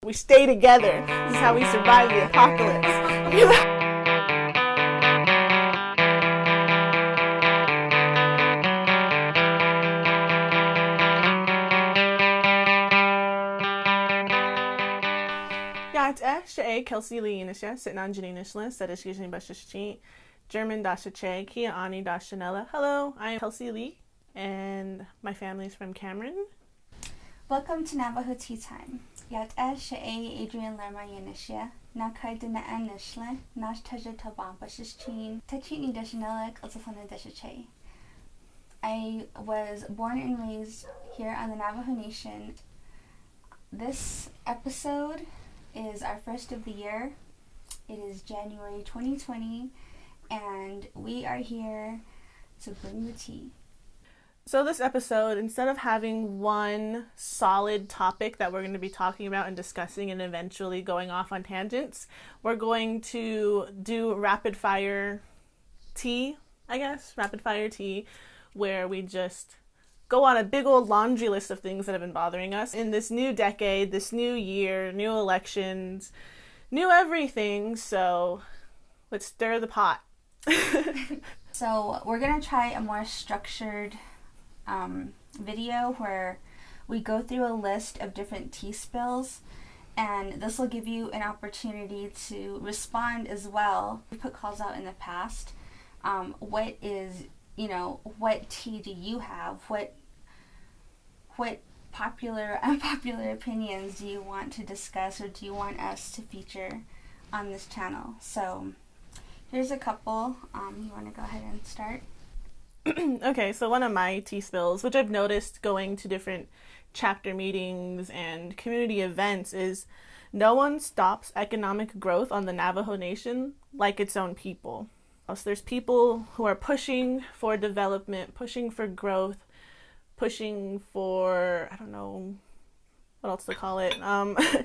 We stay together. This is how we survive the apocalypse. Kelsey Lee Inisha, sitting on Janine List, that is usually Bashashchi, German Dasha Che, Kia Ani Dashanella. Hello, I am Kelsey Lee, and my family is from Cameron. Welcome to Navajo Tea Time. Yat She'e Adrian Lerma Yanisha, Nakaidina Anishla, Nash Taja Taban Bashashchin, Tachini Dashanella, Kalsafana Dashache. I was born and raised here on the Navajo Nation. This episode is our first of the year. It is January 2020, and we are here to bring the tea. So this episode, instead of having one solid topic that we're going to be talking about and discussing and eventually going off on tangents, we're going to do rapid fire tea, where we just go on a big old laundry list of things that have been bothering us in this new decade, this new year, new elections, new everything. So let's stir the pot. So we're going to try a more structured video where we go through a list of different tea spills, and this will give you an opportunity to respond as well. We put calls out in the past. What tea do you have? What popular, unpopular opinions do you want to discuss, or do you want us to feature on this channel? So here's a couple. You want to go ahead and start? Okay, so one of my tea spills, which I've noticed going to different chapter meetings and community events, is no one stops economic growth on the Navajo Nation like its own people. So there's people who are pushing for development, pushing for growth, pushing for, I don't know what else to call it,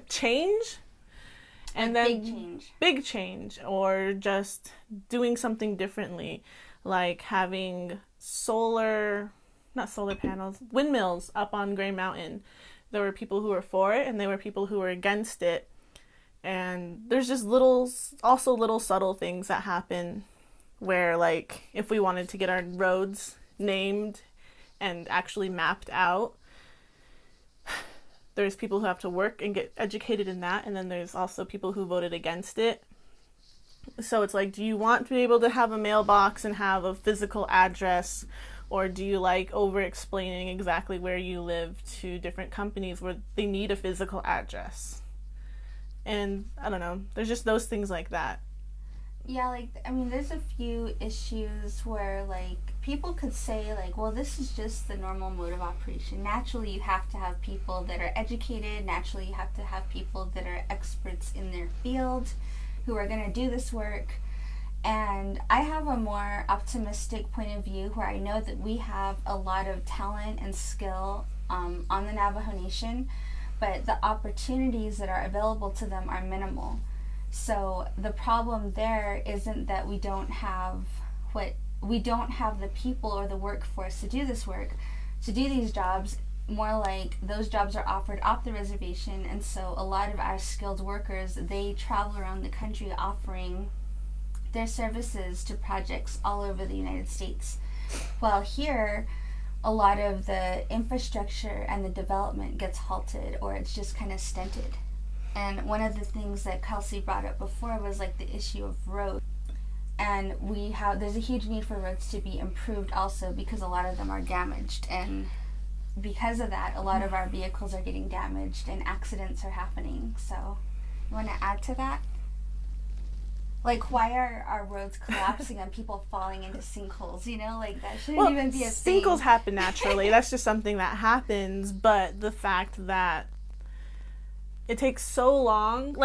change. And then big change, or just doing something differently, like having windmills up on Gray Mountain. There were people who were for it, and there were people who were against it. And there's just little subtle things that happen where, like, if we wanted to get our roads named and actually mapped out, there's people who have to work and get educated in that, and then there's also people who voted against it. So it's like, do you want to be able to have a mailbox and have a physical address, or do you like over-explaining exactly where you live to different companies where they need a physical address? And I don't know, there's just those things like that. Yeah, there's a few issues where, people could say, well, this is just the normal mode of operation. Naturally, you have to have people that are educated. Naturally, you have to have people that are experts in their field who are going to do this work. And I have a more optimistic point of view where I know that we have a lot of talent and skill on the Navajo Nation, but the opportunities that are available to them are minimal. So the problem there isn't that we don't have the people or the workforce to do this work, to do these jobs. More like those jobs are offered off the reservation, and so a lot of our skilled workers, they travel around the country offering their services to projects all over the United States. While here, a lot of the infrastructure and the development gets halted, or it's just kind of stunted. And one of the things that Kelsey brought up before was the issue of roads. And there's a huge need for roads to be improved also, because a lot of them are damaged. And because of that, a lot of our vehicles are getting damaged and accidents are happening. So, you want to add to that? Why are our roads collapsing and people falling into sinkholes? That shouldn't even be a thing. Sinkholes happen naturally. That's just something that happens. But the fact that it takes so long,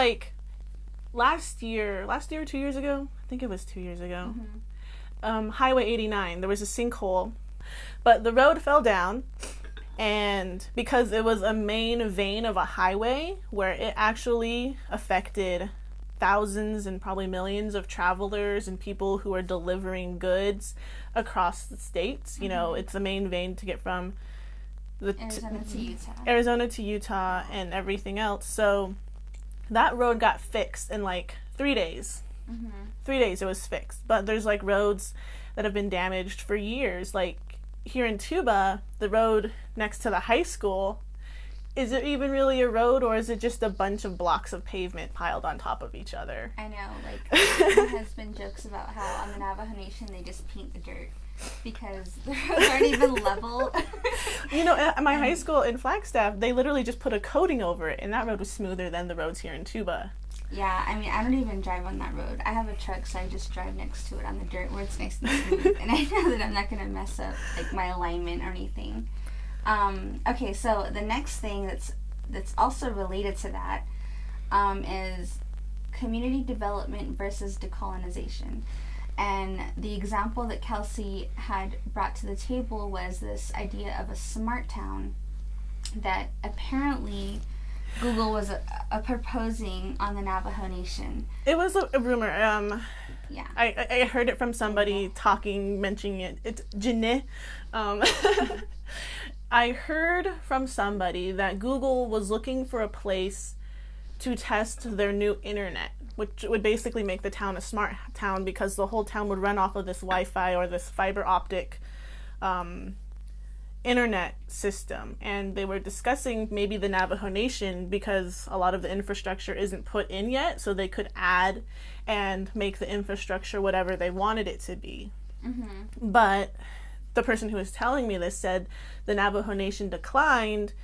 last year or 2 years ago, I think it was 2 years ago, Highway 89, there was a sinkhole, but the road fell down, and because it was a main vein of a highway where it actually affected thousands and probably millions of travelers and people who are delivering goods across the states. It's the main vein to get from Arizona to Utah. Arizona to Utah and everything else. So that road got fixed in like 3 days. 3 days it was fixed. But there's like roads that have been damaged for years. Like here in Tuba, the road next to the high school, is it even really a road, or is it just a bunch of blocks of pavement piled on top of each other? I know, like, my husband jokes about how on the Navajo Nation they just paint the dirt because the roads aren't even level. You know, at my high school in Flagstaff, they literally just put a coating over it, and that road was smoother than the roads here in Tuba. Yeah, I mean, I don't even drive on that road. I have a truck, so I just drive next to it on the dirt where it's nice and smooth, and I know that I'm not going to mess up, like, my alignment or anything. Okay, so the next thing that's also related to that is community development versus decolonization. And the example that Kelsey had brought to the table was this idea of a smart town that apparently Google was proposing on the Navajo Nation. It was a rumor. Yeah. I heard it from somebody mentioning it. It's Jine. I heard from somebody that Google was looking for a place to test their new internet, which would basically make the town a smart town because the whole town would run off of this Wi-Fi or this fiber optic internet system. And they were discussing maybe the Navajo Nation because a lot of the infrastructure isn't put in yet, so they could add and make the infrastructure whatever they wanted it to be. But the person who was telling me this said the Navajo Nation declined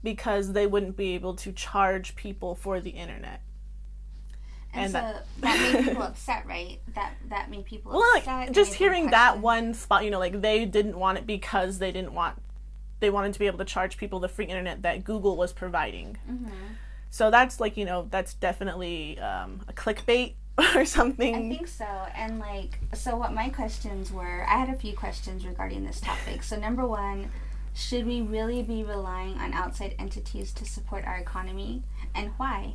because they wouldn't be able to charge people for the internet. And so that made people upset, right? That made people upset. Like, just hearing that one spot, you know, like they didn't want it because they wanted to be able to charge people the free internet that Google was providing. So that's like, you know, that's definitely a clickbait or something. I think so. And like, so what my questions were, I had a few questions regarding this topic. So number one, should we really be relying on outside entities to support our economy, and why?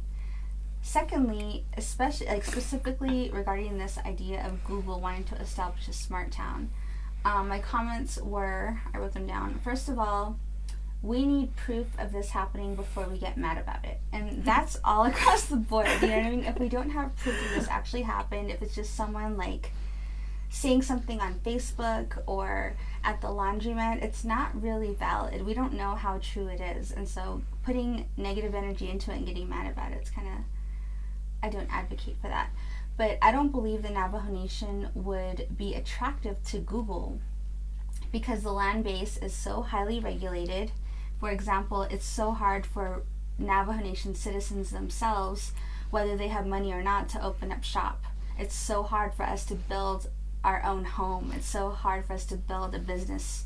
Secondly, especially like specifically regarding this idea of Google wanting to establish a smart town, my comments were, I wrote them down. First of all, we need proof of this happening before we get mad about it. And that's all across the board. You know what I mean? If we don't have proof that this actually happened, if it's just someone like saying something on Facebook or at the laundromat, it's not really valid. We don't know how true it is. And so putting negative energy into it and getting mad about it, it's kind of, I don't advocate for that. But I don't believe the Navajo Nation would be attractive to Google because the land base is so highly regulated. For example, it's so hard for Navajo Nation citizens themselves, whether they have money or not, to open up shop. It's so hard for us to build our own home. It's so hard for us to build a business.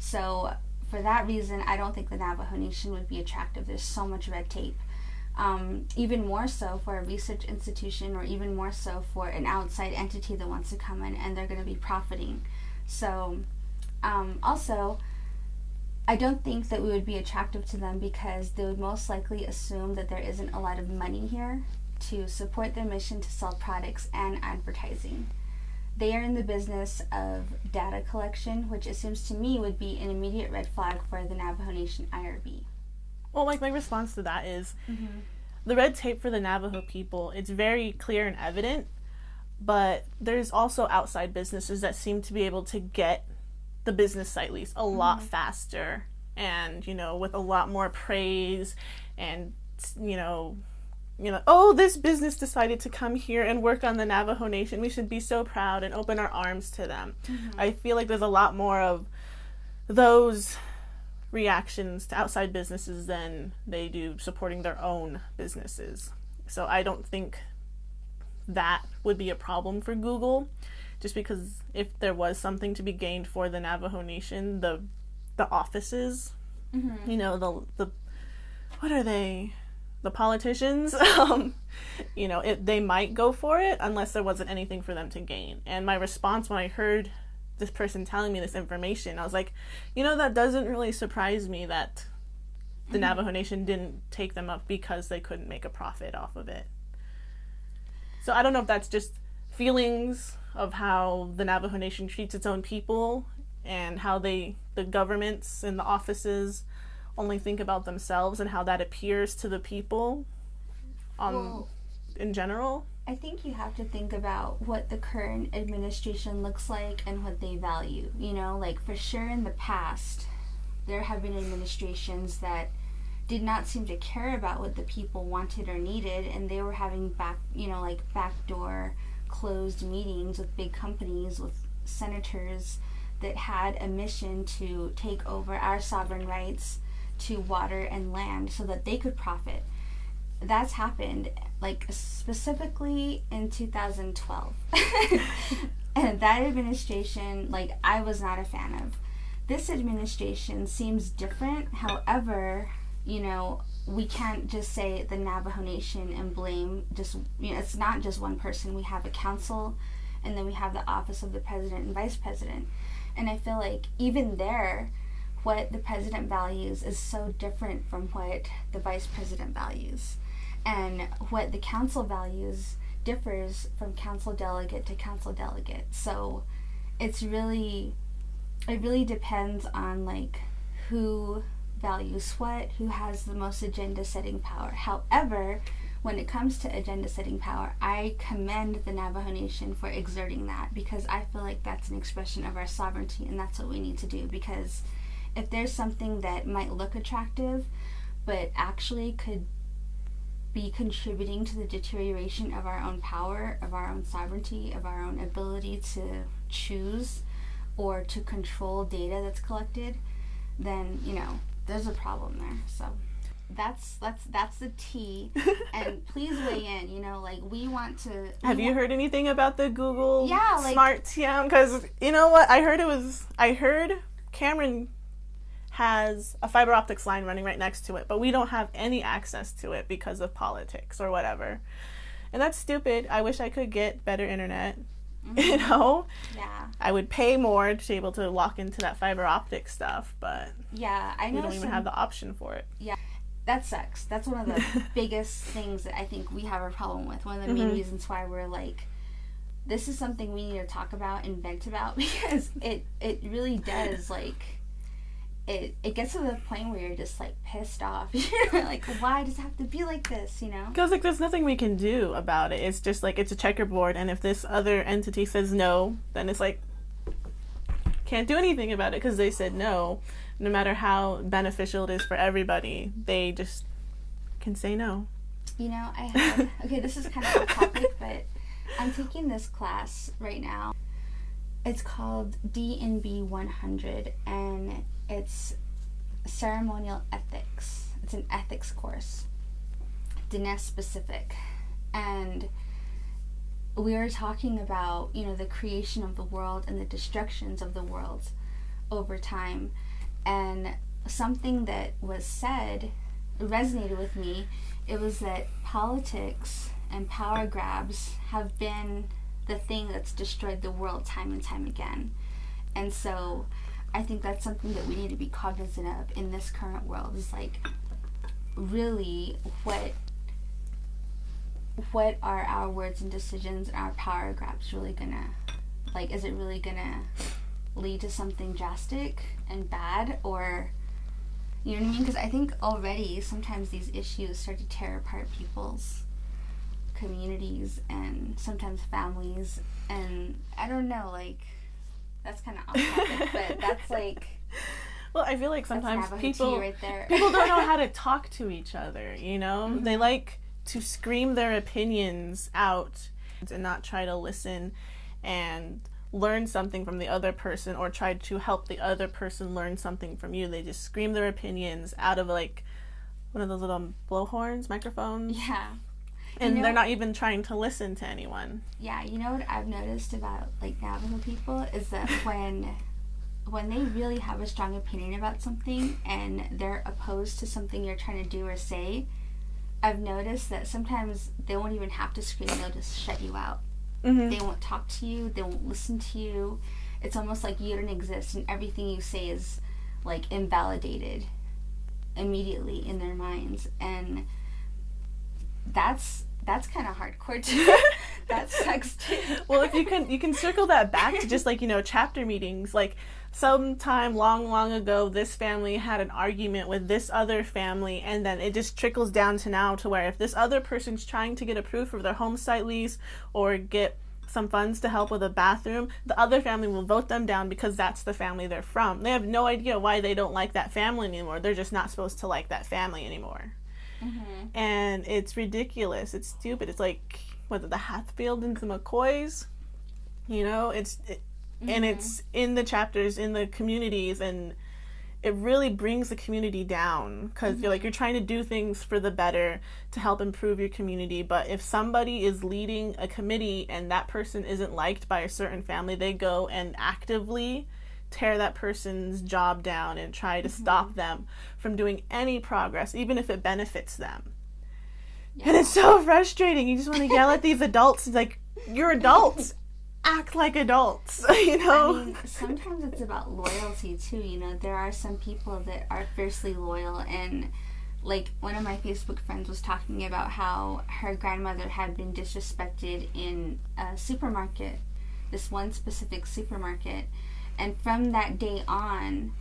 So for that reason, I don't think the Navajo Nation would be attractive. There's so much red tape. Even more so for a research institution, or even more so for an outside entity that wants to come in and they're going to be profiting. So also, I don't think that we would be attractive to them because they would most likely assume that there isn't a lot of money here to support their mission to sell products and advertising. They are in the business of data collection, which it seems to me would be an immediate red flag for the Navajo Nation IRB. Well, like, my response to that is the red tape for the Navajo people, it's very clear and evident, but there's also outside businesses that seem to be able to get the business site lease a lot faster and, you know, with a lot more praise and, you know, oh, this business decided to come here and work on the Navajo Nation. We should be so proud and open our arms to them. I feel like there's a lot more of those reactions to outside businesses than they do supporting their own businesses. So I don't think that would be a problem for Google, just because if there was something to be gained for the Navajo Nation, the offices, you know, the what are they? The politicians, you know, they might go for it unless there wasn't anything for them to gain. And my response when I heard this person telling me this information, I was like, you know, that doesn't really surprise me that the Navajo Nation didn't take them up because they couldn't make a profit off of it. So I don't know if that's just feelings of how the Navajo Nation treats its own people and how the governments and the offices only think about themselves and how that appears to the people, on in general. I think you have to think about what the current administration looks like and what they value. You know, like for sure in the past, there have been administrations that did not seem to care about what the people wanted or needed, and they were having backdoor closed meetings with big companies, with senators that had a mission to take over our sovereign rights to water and land so that they could profit. That's happened, like, specifically in 2012. And that administration, like, I was not a fan of. This administration seems different. However, you know, we can't just say the Navajo Nation and blame just, you know, it's not just one person. We have a council, and then we have the office of the president and vice president. And I feel like even there, what the president values is so different from what the vice president values. And what the council values differs from council delegate to council delegate. So it really depends on, like, who values what, who has the most agenda setting power. However, when it comes to agenda setting power, I commend the Navajo Nation for exerting that, because I feel like that's an expression of our sovereignty, and that's what we need to do. Because if there's something that might look attractive but actually could be contributing to the deterioration of our own power, of our own sovereignty, of our own ability to choose or to control data that's collected, then, you know, there's a problem there. So that's the tea. And please weigh in. You know, like, we want to. Have you heard anything about the Google like, Smart TM? Because you know what, I heard Cameron has a fiber optics line running right next to it, but we don't have any access to it because of politics or whatever. And that's stupid. I wish I could get better internet. Mm-hmm. You know? Yeah. I would pay more to be able to lock into that fiber optic stuff, but yeah, I know we don't even have the option for it. Yeah. That sucks. That's one of the biggest things that I think we have a problem with. One of the main reasons why we're like, this is something we need to talk about and vent about, because it really does, like, it gets to the point where you're just, like, pissed off. You're like, why does it have to be like this, you know? Because, like, there's nothing we can do about it. It's just, like, it's a checkerboard, and if this other entity says no, then it's, like, can't do anything about it because they said no. No matter how beneficial it is for everybody, they just can say no. You know, I had... Okay, this is kind of off topic, but I'm taking this class right now. It's called D&B 100, and it's ceremonial ethics. It's an ethics course, Dinesh specific. And we were talking about, you know, the creation of the world and the destructions of the world over time. And something that was said resonated with me. It was that politics and power grabs have been the thing that's destroyed the world time and time again. And so I think that's something that we need to be cognizant of in this current world, is like, really, what are our words and decisions and our power grabs really gonna, like, is it really gonna lead to something drastic and bad, or, you know what I mean? Because I think already sometimes these issues start to tear apart people's communities and sometimes families, and I don't know, like, that's kind of off topic, but that's like, well, I feel like sometimes people right there. people don't know how to talk to each other, you know? Mm-hmm. They like to scream their opinions out and not try to listen and learn something from the other person, or try to help the other person learn something from you. They just scream their opinions out of, like, one of those little blowhorns, microphones. Yeah. And they're not even trying to listen to anyone. Yeah, you know what I've noticed about, like, Navajo people is that when they really have a strong opinion about something and they're opposed to something you're trying to do or say, I've noticed that sometimes they won't even have to scream, they'll just shut you out. Mm-hmm. They won't talk to you, they won't listen to you. It's almost like you don't exist, and everything you say is, like, invalidated immediately in their minds. And that's kind of hardcore That sucks too. Well, if you can circle that back to just like, chapter meetings. Like sometime long, long ago, this family had an argument with this other family, and then it just trickles down to now to where if this other person's trying to get approved for their home site lease or get some funds to help with a bathroom, the other family will vote them down because that's the family they're from. They have no idea why they don't like that family anymore. They're just not supposed to like that family anymore. Mm-hmm. And it's ridiculous. It's stupid. It's like, whether the Hatfield and the McCoys, and it's in the chapters, in the communities, and it really brings the community down because you're trying to do things for the better to help improve your community. But if somebody is leading a committee and that person isn't liked by a certain family, they go and actively tear that person's job down and try to stop them from doing any progress, even if it benefits them. Yeah. And it's so frustrating. You just want to yell at these adults. It's like, you're adults. Act like adults, I mean, sometimes it's about loyalty, too. There are some people that are fiercely loyal. And, like, one of my Facebook friends was talking about how her grandmother had been disrespected in a supermarket, this one specific supermarket. And from that day on,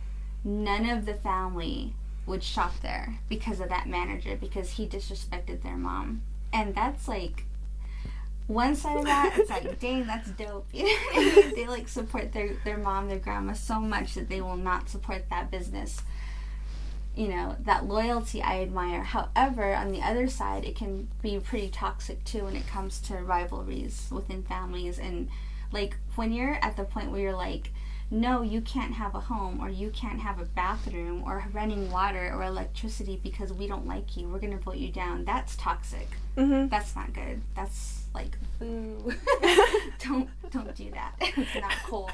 none of the family would shop there because of that manager, because he disrespected their mom. And that's like, one side of that, it's like, dang, that's dope. They like support their mom, their grandma so much that they will not support that business. That loyalty I admire. However, on the other side, it can be pretty toxic too when it comes to rivalries within families. And like, when you're at the point where you're like, no, you can't have a home, or you can't have a bathroom, or running water, or electricity because we don't like you, we're going to vote you down. That's toxic. Mm-hmm. That's not good. That's like, boo. Don't do that. It's not cool.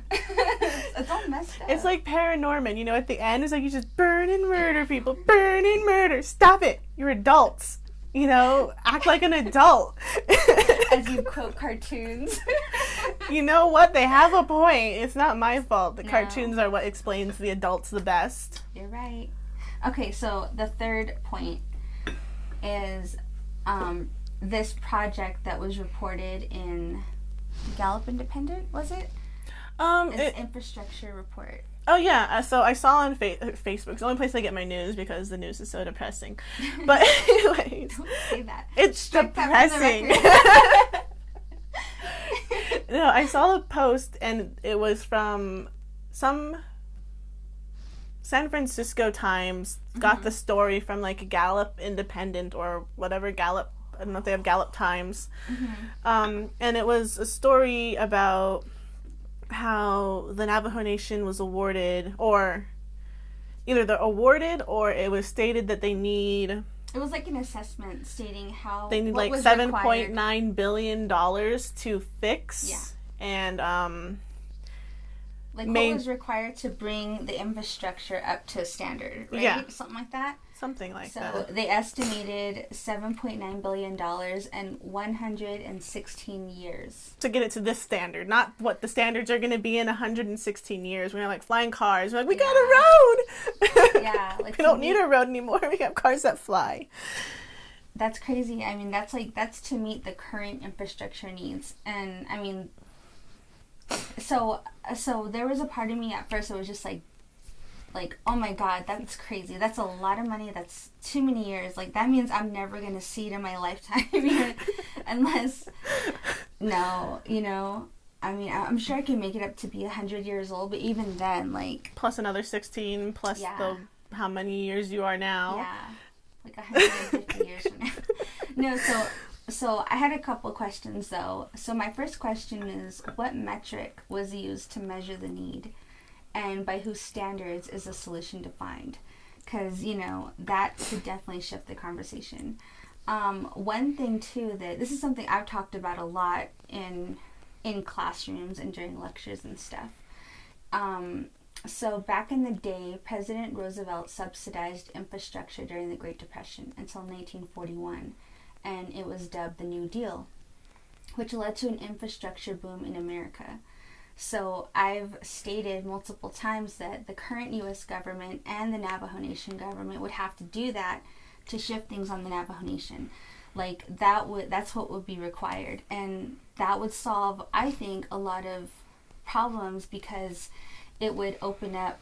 It's all messed up. It's like Paranorman, at the end, it's like you just burn and murder people. Burn and murder. Stop it. You're adults. Act like an adult. As you quote cartoons. You know what? They have a point. It's not my fault. The cartoons are what explains the adults the best. You're right. Okay, so the third point is this project that was reported in Gallup Independent, was it? It's infrastructure report. Oh, yeah. So I saw on Facebook. It's the only place I get my news because the news is so depressing. But anyways. Don't say that. It's depressing. No, I saw a post and it was from some San Francisco Times. Got the story from like Gallup Independent or whatever Gallup. I don't know if they have Gallup Times. Mm-hmm. And it was a story about how the Navajo Nation was awarded, or either they're awarded or it was stated that they need... It was like an assessment stating how... They need like $7.9 billion to fix. Yeah. And... what was required to bring the infrastructure up to standard, right? Yeah. Something like that? Something like that. So they estimated $7.9 billion and 116 years. To get it to this standard. Not what the standards are going to be in 116 years. We're like flying cars. We're like, we got a road! Yeah. Like, we don't need a road anymore. We have cars that fly. That's crazy. I mean, that's to meet the current infrastructure needs. And, I mean... So there was a part of me at first that was just like, oh my God, that's crazy. That's a lot of money. That's too many years. Like, that means I'm never going to see it in my lifetime. Unless, no, I mean, I'm sure I can make it up to be 100 years old, but even then, like... Plus another 16, plus how many years you are now. Yeah, like 150 years from now. No, So I had a couple questions, though. So my first question is, what metric was used to measure the need? And by whose standards is the solution defined? Because, that could definitely shift the conversation. One thing, too, that this is something I've talked about a lot in classrooms and during lectures and stuff. So back in the day, President Roosevelt subsidized infrastructure during the Great Depression until 1941. And it was dubbed the New Deal, which led to an infrastructure boom in America. So I've stated multiple times that the current U.S. government and the Navajo Nation government would have to do that to shift things on the Navajo Nation. Like that's what would be required, and that would solve, I think, a lot of problems, because it would open up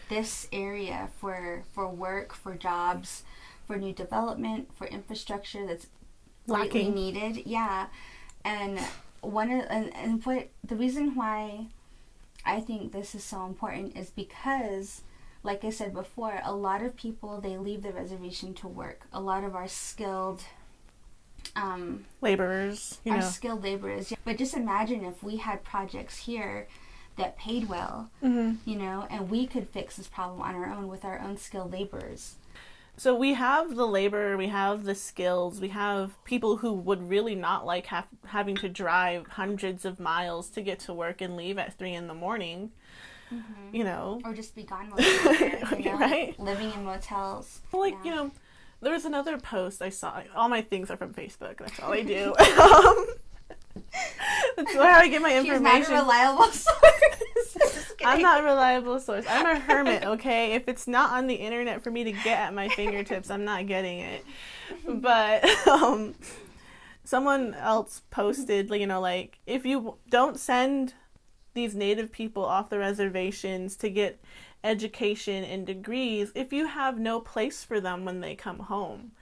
this area for work, for jobs, for new development, for infrastructure that's greatly lacking. needed. Yeah, and what the reason why I think this is so important is because, like I said before, a lot of people, they leave the reservation to work. A lot of our skilled Laborers, you know. skilled laborers. But just imagine if we had projects here that paid well, you know, and we could fix this problem on our own with our own skilled laborers. So we have the labor, we have the skills, we have people who would really not like having to drive hundreds of miles to get to work and leave at 3 a.m, you know. Or just be gone most of the year, you know, right? living in motels. Like, Yeah. you know, there was another post I saw. All my things are from Facebook. That's all I do. That's where I get my information. She's not a reliable source. I'm not a reliable source. I'm a hermit, okay? If it's not on the internet for me to get at my fingertips, I'm not getting it. But someone else posted, you know, like, if you don't send these Native people off the reservations to get education and degrees, if you have no place for them when they come home,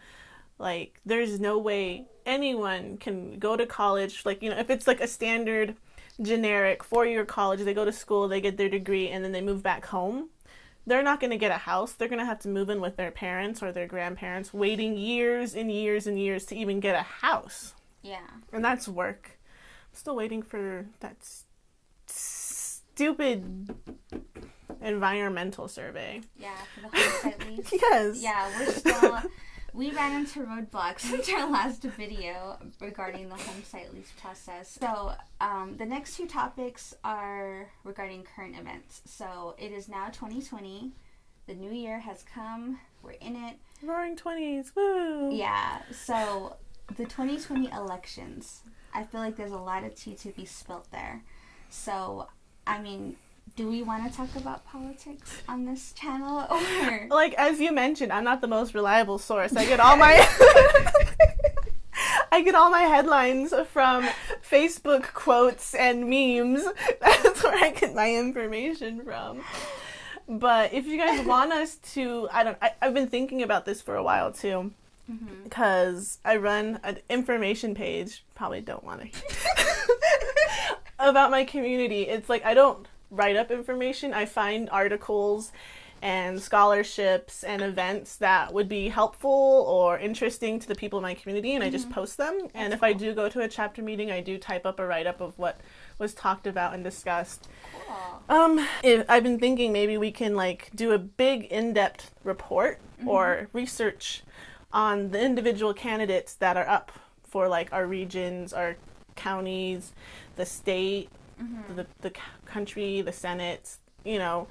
like, there's no way anyone can go to college. Like, you know, if it's like a standard generic 4-year college, they go to school, they get their degree, and then they move back home, they're not going to get a house. They're going to have to move in with their parents or their grandparents, waiting years and years and years to even get a house. Yeah. And that's work. I'm still waiting for that stupid environmental survey. Yeah, for the homesite lease. Yes. Yeah, we ran into roadblocks in our last video regarding the home site lease process. So the next two topics are regarding current events. So it is now 2020. The new year has come. We're in it. Roaring 20s. Woo! Yeah. So the 2020 elections. I feel like there's a lot of tea to be spilt there. So, I mean, do we want to talk about politics on this channel, or like, as you mentioned, I'm not the most reliable source. I get all my headlines from Facebook quotes and memes. That's where I get my information from. But if you guys want us to, I've been thinking about this for a while too, because I run an information page. Probably don't want to about my community. It's like, I don't write up information. I find articles and scholarships and events that would be helpful or interesting to the people in my community, and I just post them. And if I do go to a chapter meeting, I do type up a write-up of what was talked about and discussed. cool. I've been thinking maybe we can like do a big in-depth report or research on the individual candidates that are up for like our regions, our counties, the state, the country, the Senate, you know,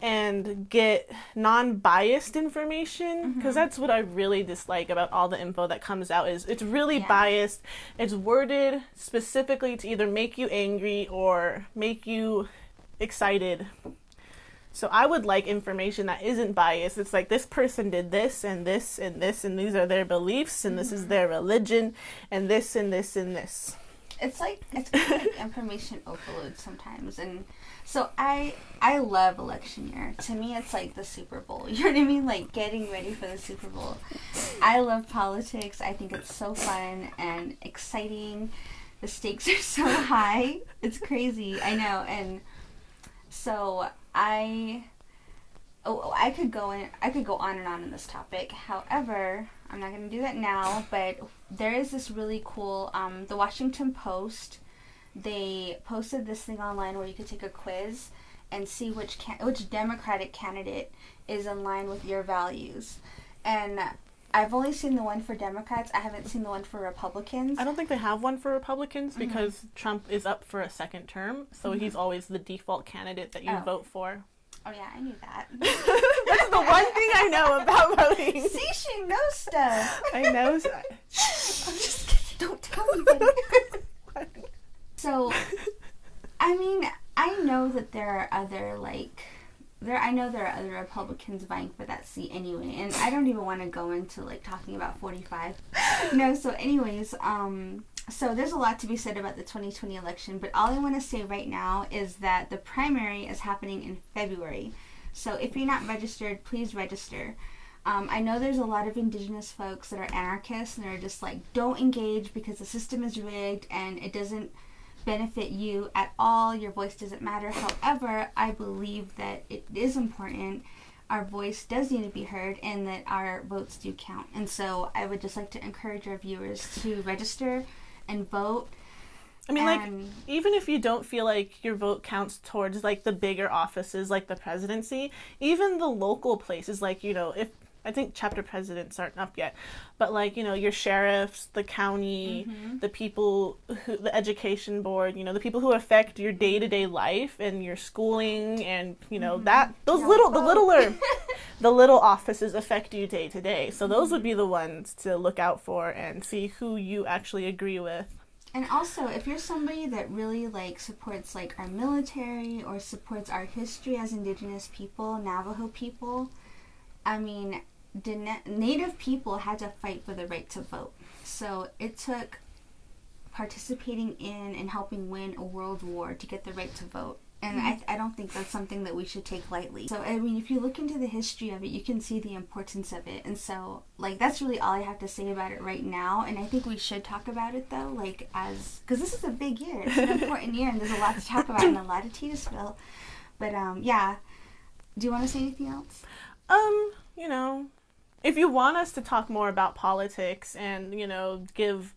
and get non-biased information, because that's what I really dislike about all the info that comes out. Is it's really biased. It's worded specifically to either make you angry or make you excited. So I would like information that isn't biased. It's like, this person did this and this and this, and these are their beliefs, and this is their religion, and this and this and this. It's kind of like information overload sometimes, and so I love election year. To me, it's like the Super Bowl. You know what I mean? Like getting ready for the Super Bowl. I love politics. I think it's so fun and exciting. The stakes are so high. It's crazy. I know. And so I could go on and on in this topic. However, I'm not going to do that now, but there is this really cool, the Washington Post, they posted this thing online where you could take a quiz and see which Democratic candidate is in line with your values. And I've only seen the one for Democrats. I haven't seen the one for Republicans. I don't think they have one for Republicans because Trump is up for a second term, so he's always the default candidate that you vote for. Oh yeah, I knew that. That's the one thing I know about voting. See, she knows stuff. I know. I'm just kidding. Don't tell anybody. So, I mean, I know that there are other Republicans vying for that seat anyway, and I don't even want to go into like talking about 45. No, so anyways, so there's a lot to be said about the 2020 election, but all I want to say right now is that the primary is happening in February. So if you're not registered, please register. I know there's a lot of indigenous folks that are anarchists and they're just like, don't engage because the system is rigged and it doesn't benefit you at all. Your voice doesn't matter. However, I believe that it is important. Our voice does need to be heard and that our votes do count. And so I would just like to encourage our viewers to register and vote. I mean, like, even if you don't feel like your vote counts towards, like, the bigger offices, like the presidency, even the local places, like, you know, if, I think chapter presidents aren't up yet, but, like, you know, your sheriffs, the county, the people, the education board, you know, the people who affect your day-to-day life and your schooling and, you know, the little offices affect you day to day. So those would be the ones to look out for and see who you actually agree with. And also, if you're somebody that really, like, supports, like, our military or supports our history as indigenous people, Navajo people, I mean, Native people had to fight for the right to vote. So it took participating in and helping win a world war to get the right to vote. And I don't think that's something that we should take lightly. So, I mean, if you look into the history of it, you can see the importance of it. And so, like, that's really all I have to say about it right now. And I think we should talk about it, though, like, because this is a big year. It's an important year, and there's a lot to talk about and a lot of tea to spill. But, yeah. Do you want to say anything else? You know, if you want us to talk more about politics and, you know, give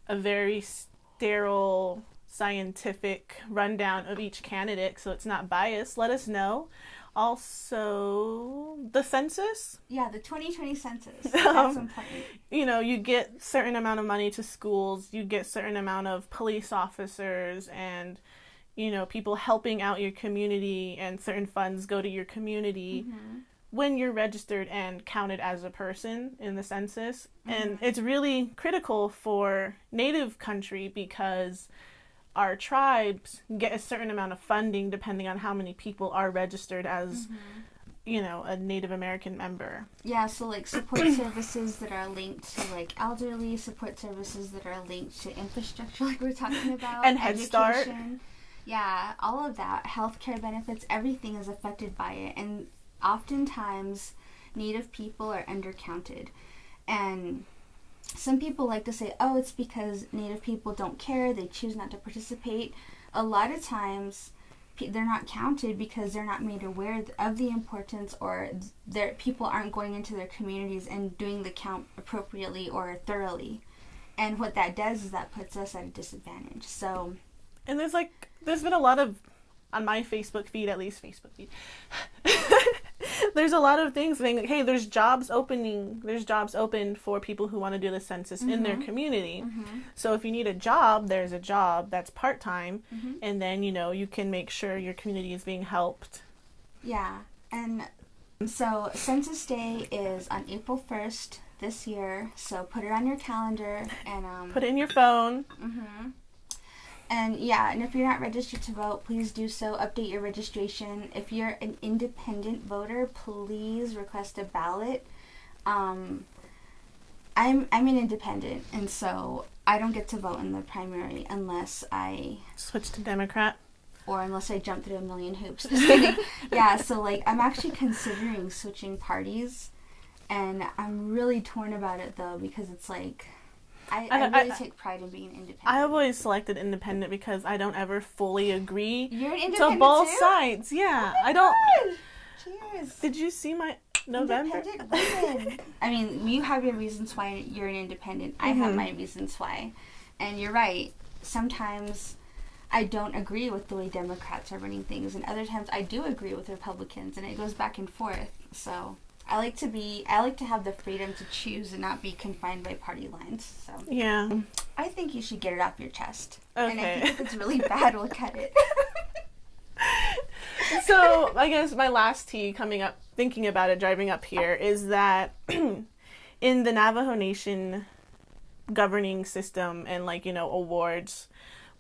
a very sterile scientific rundown of each candidate so it's not biased, let us know. Also, the census. Yeah, the 2020 census. That's important. You know, you get certain amount of money to schools, you get certain amount of police officers and, you know, people helping out your community, and certain funds go to your community when you're registered and counted as a person in the census. And it's really critical for Native country because our tribes get a certain amount of funding depending on how many people are registered as, you know, a Native American member. Yeah, so, like, support services that are linked to, like, elderly, support services that are linked to infrastructure, like we're talking about. And Head Start. Yeah, all of that. Healthcare benefits, everything is affected by it. And oftentimes, Native people are undercounted. And some people like to say, oh, it's because Native people don't care, they choose not to participate. A lot of times, they're not counted because they're not made aware of the importance, or their people aren't going into their communities and doing the count appropriately or thoroughly. And what that does is that puts us at a disadvantage. So, and there's been a lot of, on my Facebook feed, at least Facebook feed, there's a lot of things saying, like, hey, there's jobs open for people who want to do the census in their community. So if you need a job, there's a job that's part-time, and then, you know, you can make sure your community is being helped. Yeah, and so Census Day is on April 1st this year, so put it on your calendar and put it in your phone. And yeah, and if you're not registered to vote, please do so. Update your registration. If you're an independent voter, please request a ballot. I'm an independent, and so I don't get to vote in the primary unless I switch to Democrat. Or unless I jump through a million hoops. Just kidding. Yeah, so, like, I'm actually considering switching parties, and I'm really torn about it, though, because it's like, I really take pride in being independent. I've always selected independent because I don't ever fully agree You're an independent to both too? sides. Yeah, Oh my I don't. gosh. Cheers. Did you see my November? Independent women. I mean, you have your reasons why you're an independent. I have my reasons why. And you're right. Sometimes I don't agree with the way Democrats are running things, and other times I do agree with Republicans, and it goes back and forth. So I like to have the freedom to choose and not be confined by party lines. So yeah, I think you should get it off your chest. Okay. And I think if it's really bad, we'll cut it. So I guess my last tea coming up, thinking about it, driving up here, is that in the Navajo Nation governing system and, like, you know, awards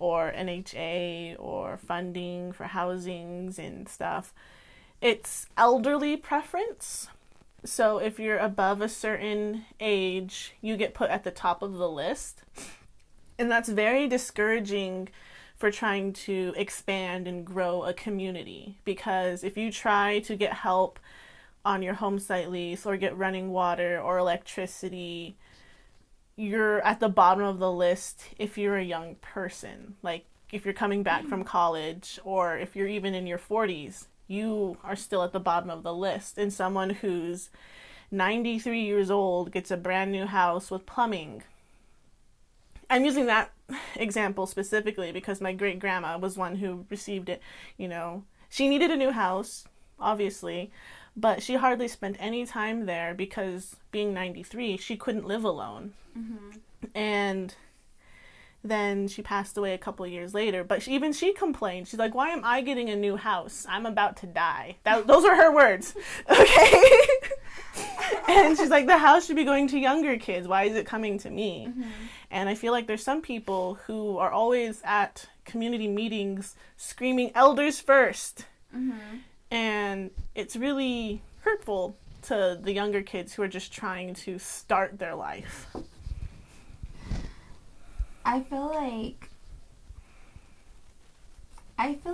or NHA or funding for housings and stuff, it's elderly preference. So if you're above a certain age, you get put at the top of the list. And that's very discouraging for trying to expand and grow a community, because if you try to get help on your home site lease or get running water or electricity, you're at the bottom of the list if you're a young person. Like if you're coming back from college or if you're even in your 40s, you are still at the bottom of the list. And someone who's 93 years old gets a brand new house with plumbing. I'm using that example specifically because my great grandma was one who received it. You know, she needed a new house, obviously, but she hardly spent any time there because being 93, she couldn't live alone. Mm-hmm. And then she passed away a couple of years later, but even she complained. She's like, why am I getting a new house? I'm about to die. Those are her words. Okay. And she's like, the house should be going to younger kids. Why is it coming to me? Mm-hmm. And I feel like there's some people who are always at community meetings screaming elders first. Mm-hmm. And it's really hurtful to the younger kids who are just trying to start their life. I feel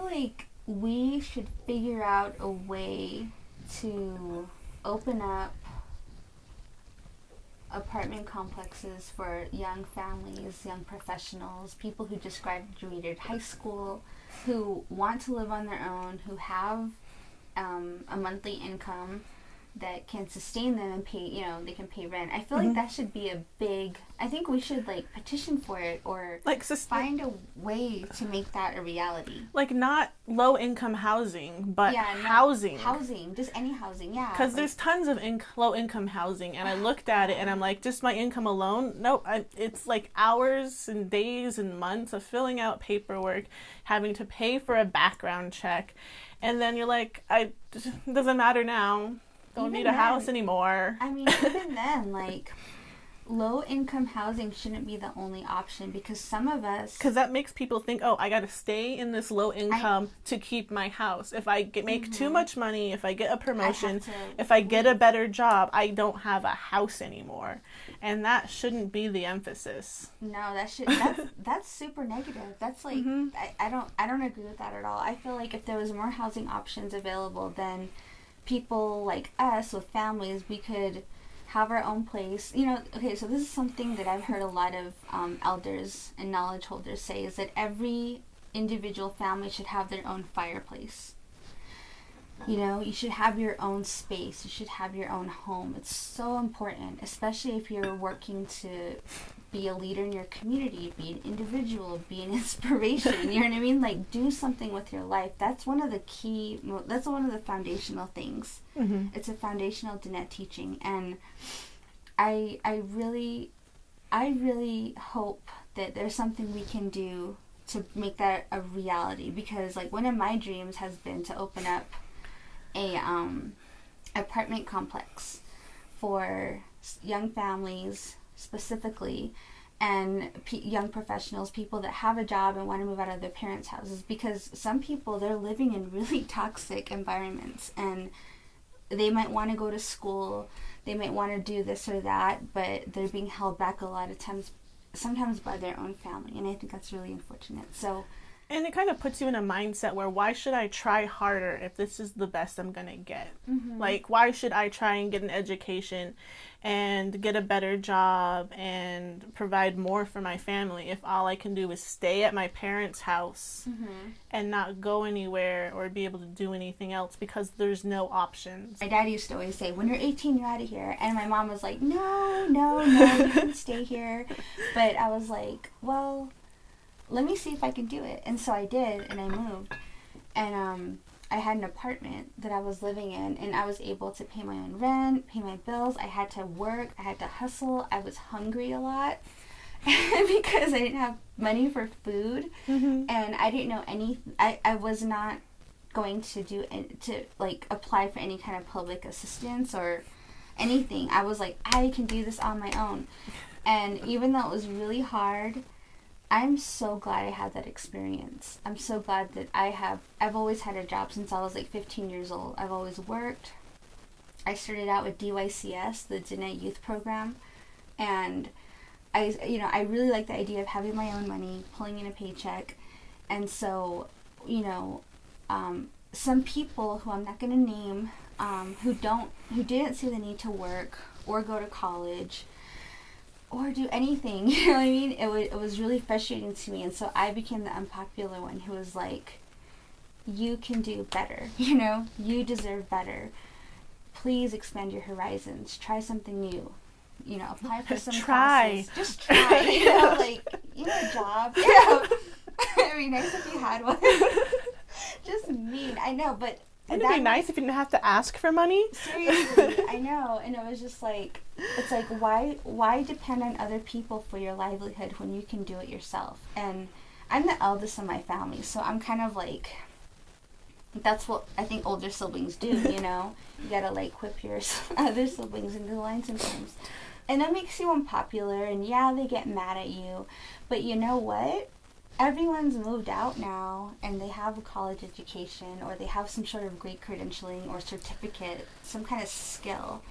like we should figure out a way to open up apartment complexes for young families, young professionals, people who just graduated high school, who want to live on their own, who have a monthly income that can sustain them and pay, they can pay rent. I feel like that should be a big, I think we should petition for it or find a way to make that a reality. Like not low income housing, but housing. Housing, just any housing, yeah. Because there's tons of low income housing, and I looked at it and I'm like, just my income alone? No, it's like hours and days and months of filling out paperwork, having to pay for a background check, and then you're like, it doesn't matter now. Don't need a house anymore. I mean, even then, low-income housing shouldn't be the only option because some of us... Because that makes people think, oh, I got to stay in this low income to keep my house. If I make too much money, if I get a promotion, if I get a better job, I don't have a house anymore. And that shouldn't be the emphasis. No, that's super negative. That's I don't agree with that at all. I feel like if there was more housing options available, then people like us with families, we could have our own place. Okay, so this is something that I've heard a lot of elders and knowledge holders say, is that every individual family should have their own fireplace. You should have your own space. You should have your own home. It's so important, especially if you're working to be a leader in your community, be an individual, be an inspiration. You know what I mean? Do something with your life. That's one of the foundational things. Mm-hmm. It's a foundational Diné teaching. And I really hope that there's something we can do to make that a reality, because one of my dreams has been to open up a apartment complex for young families specifically, and young professionals, people that have a job and want to move out of their parents' houses, because some people, they're living in really toxic environments and they might want to go to school, they might want to do this or that, but they're being held back a lot of times, sometimes by their own family, and I think that's really unfortunate. And it kind of puts you in a mindset where, why should I try harder if this is the best I'm going to get? Mm-hmm. Why should I try and get an education and get a better job and provide more for my family if all I can do is stay at my parents' house and not go anywhere or be able to do anything else because there's no options? My dad used to always say, when you're 18, you're out of here. And my mom was like, no, you can stay here. But I was like, well, let me see if I can do it. And so I did, and I moved. And I had an apartment that I was living in, and I was able to pay my own rent, pay my bills. I had to work. I had to hustle. I was hungry a lot because I didn't have money for food. Mm-hmm. And I didn't know I was not going to apply for any kind of public assistance or anything. I was like, I can do this on my own. And even though it was really hard, I'm so glad I had that experience. I'm so glad that I've always had a job since I was 15 years old. I've always worked. I started out with DYCS, the Diné Youth Program, and I really like the idea of having my own money, pulling in a paycheck, and so, some people who I'm not going to name, who didn't see the need to work or go to college or do anything, you know what I mean? It was really frustrating to me, and so I became the unpopular one who was like, you can do better, you deserve better. Please expand your horizons. Try something new. Apply for some classes. Just try. A job. It'd be nice if you had one. Just mean. I know, but wouldn't it be nice if you didn't have to ask for money? Seriously, I know. And it was just like, it's like, why depend on other people for your livelihood when you can do it yourself? And I'm the eldest in my family, so I'm kind of like, that's what I think older siblings do, You gotta like whip your other siblings into the line sometimes. And that makes you unpopular, and yeah, they get mad at you. But you know what? Everyone's moved out now, and they have a college education, or they have some sort of great credentialing or certificate, some kind of skill.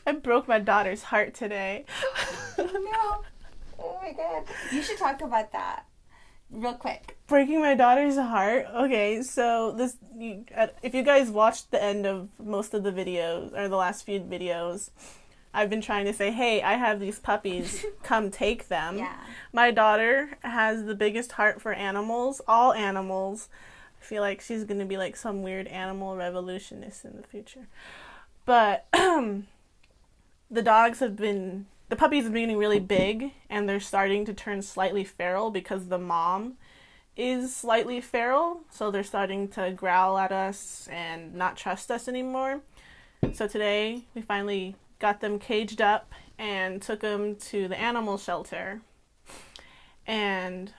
I broke my daughter's heart today. No. Oh my god. You should talk about that. Real quick. Breaking my daughter's heart? Okay, so if you guys watched the end of most of the videos, or the last few videos, I've been trying to say, hey, I have these puppies, come take them. Yeah. My daughter has the biggest heart for animals, all animals. I feel like she's going to be like some weird animal revolutionist in the future. But the puppies have been getting really big, and they're starting to turn slightly feral because the mom is slightly feral, so they're starting to growl at us and not trust us anymore. So today we finally got them caged up and took them to the animal shelter. And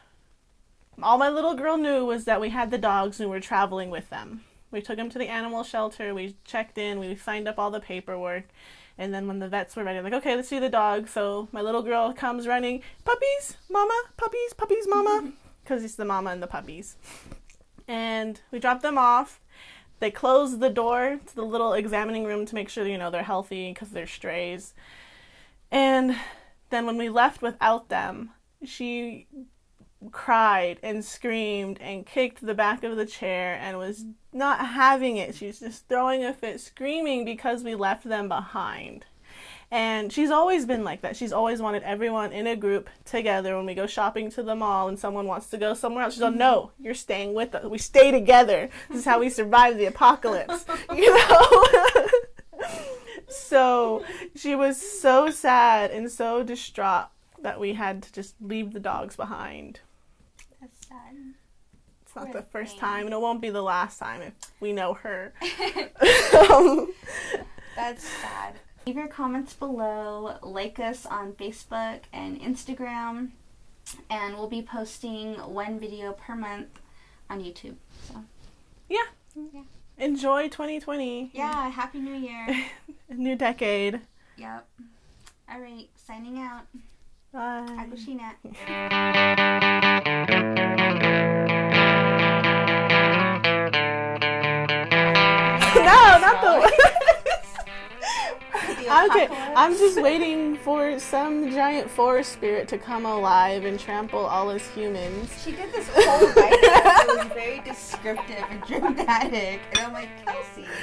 all my little girl knew was that we had the dogs and we were traveling with them. We took them to the animal shelter, we checked in, we signed up all the paperwork, and then when the vets were ready, I'm like, okay, let's see the dog. So my little girl comes running, puppies, mama, puppies, puppies, mama, because it's the mama and the puppies. And we dropped them off. They closed the door to the little examining room to make sure, they're healthy because they're strays. And then when we left without them, she cried and screamed and kicked the back of the chair and was not having it. She was just throwing a fit, screaming because we left them behind. And she's always been like that. She's always wanted everyone in a group together when we go shopping to the mall and someone wants to go somewhere else. She's like, no, you're staying with us. We stay together. This is how we survive the apocalypse. So she was so sad and so distraught that we had to just leave the dogs behind. That's sad. It's not the first time, and it won't be the last time if we know her. That's sad. Leave your comments below, like us on Facebook and Instagram, and we'll be posting one video per month on YouTube. So yeah. Enjoy 2020. Yeah, Happy New Year. New decade. Yep. All right, signing out. Bye. Agushina. No, not the Okay, I'm just waiting for some giant forest spirit to come alive and trample all us humans. She did this whole writing that was very descriptive and dramatic, and I'm like, Kelsey.